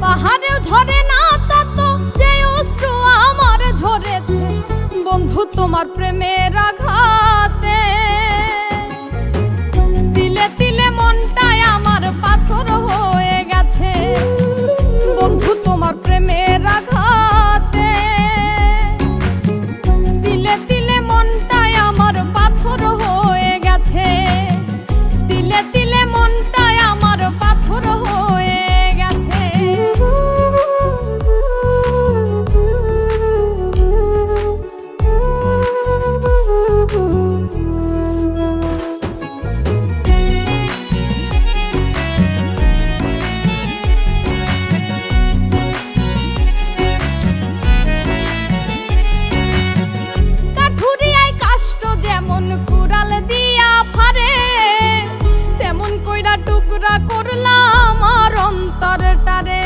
পাহাড়েও ঝরে না তত যে অশ্রু আমার ঝরেছে বন্ধু তোমার প্রেমের আঘাতে। তিলে তিলে মনটাই আমার পাথর হয়ে গেছে বন্ধু তোমার প্রেমের আঘাতে। তিলে তিলে মনটাই আমার পাথর হয়ে গেছে, তিলে তিলে মনটাই আমার পাথর হয়ে গেছে। কাঠুরিয়ায় কাষ্ট যেমন কুড়াল দিয়া ফারে তেমন কইরা টুকরা করলাম আমার অন্তরটারে।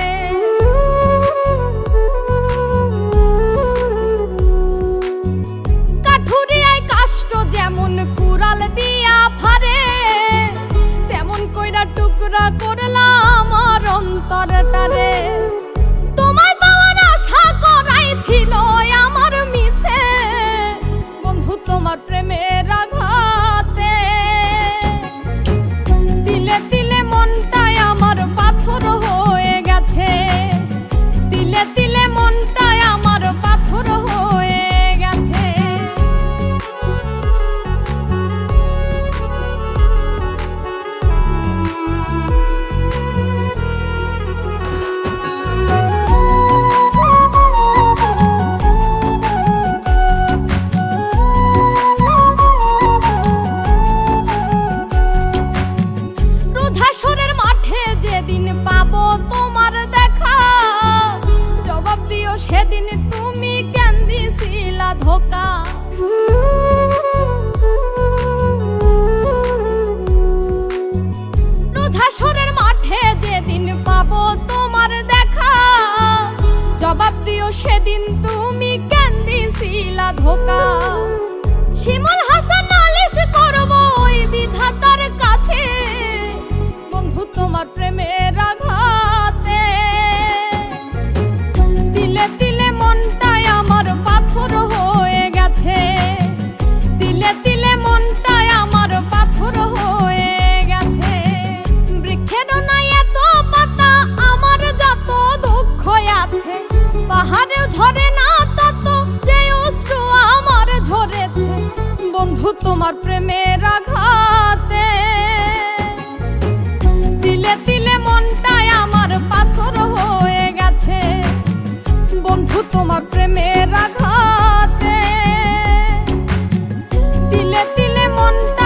কাঠুরিয়ায় কাষ্ট যেমন কুড়াল দিয়া ফারে তেমন কইরা টুকরা করলাম আমার অন্তরটারে। তোমায় পাওয়ার আশা করাই ছিল আমার মিছে বন্ধু তোমার প্রেমের আঘাতে। তিলে তিলে মনটাই আমার পাথর হয়ে গেছে, তিলে তিলে মনটাই আমার পাথর হয়ে গেছে। রোজাসরের মাঠে যেদিন পাবো তোমার দেখা জবাব দিও সেদিন তুমি কেন দিছিলা ধোকা। রোজাসরের মাঠে যেদিন পাবো তোমার দেখা জবাব দিও সেদিন তুমি কেন দিছিলা ধোকা। শিমুল হাসান নালিশ করব ওই বিধাতার কাছে বন্ধু তোমার প্রেমের আঘাতে। তিলে তিলে মনটাই আমার পাথর হয়ে গেছে, তিলে তিলে মনটাই আমার পাথর হয়ে গেছে। বৃক্ষেরও নাই এত পাতা আমার যত দুঃখ আছে, পাহাড়েও ঝরে না তত যে অশ্রু আমার ঝরেছে বন্ধু তোমার প্রেমের আঘাতে। তিলে তিলে মনটাই আমার পাথর হয়ে গেছে বন্ধু তোমার প্রেমের আঘাতে। তিলে তিলে মনটা